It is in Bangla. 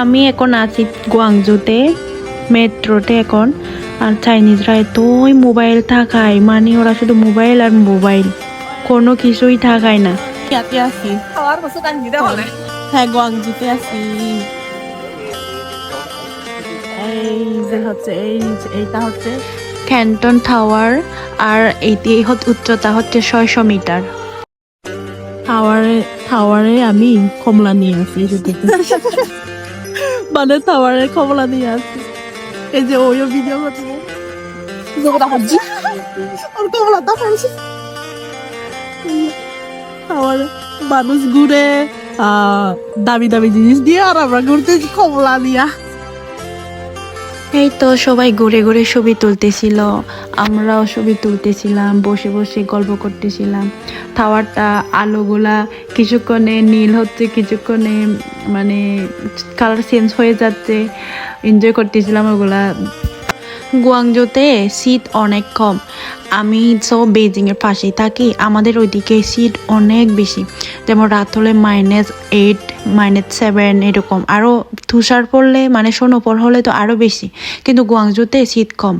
আমি এখন আছি গুয়াংজুতে, মেট্রোতে এখন। আর চাইনিজরা এতই মোবাইল থাকায়, মানে ওরা শুধু মোবাইল আর মোবাইল, কোনো কিছুই থাকায় না। ইয়াতে আছি হ্যাঁ গুয়াংজুতে আছি। এই যে হচ্ছে এইটা হচ্ছে ক্যান্টন টাওয়ার। আর এটি উচ্চতা হচ্ছে 600 মিটার। টাওয়ারে আমি কমলা নিয়ে আসি এই যে দেখুন। মানে টাওয়ারে কমলা নিয়ে আসি, এই যে ওই ভিডিও করছে ওর কমলাটা ফেলছে। টাওয়ারে মানুষ ঘুরে দামি দামি জিনিস দিয়ে, আর আমরা ঘুরতেছি কমলা দিয়া। এই তো সবাই ঘুরে ঘুরে ছবি তুলতেছিল, আমরাও ছবি তুলতেছিলাম, বসে বসে গল্প করতেছিলাম। টাওয়ারটা আলোগুলা কিছুক্ষণে নীল হচ্ছে, কিছুক্ষণে মানে কালার চেঞ্জ হয়ে যাচ্ছে, এনজয় করতেছিলাম ওগুলা। গুয়াংজোতে শীত অনেক কম। আমি তো বেজিংয়ের পাশেই থাকি, আমাদের ওইদিকে শীত অনেক বেশি। যেমন রাত হলে -8 -7 এরকম, আরও তুষার পড়লে মানে স্নোফল হলে তো আরও বেশি। কিন্তু গুয়াংজোতে শীত কম।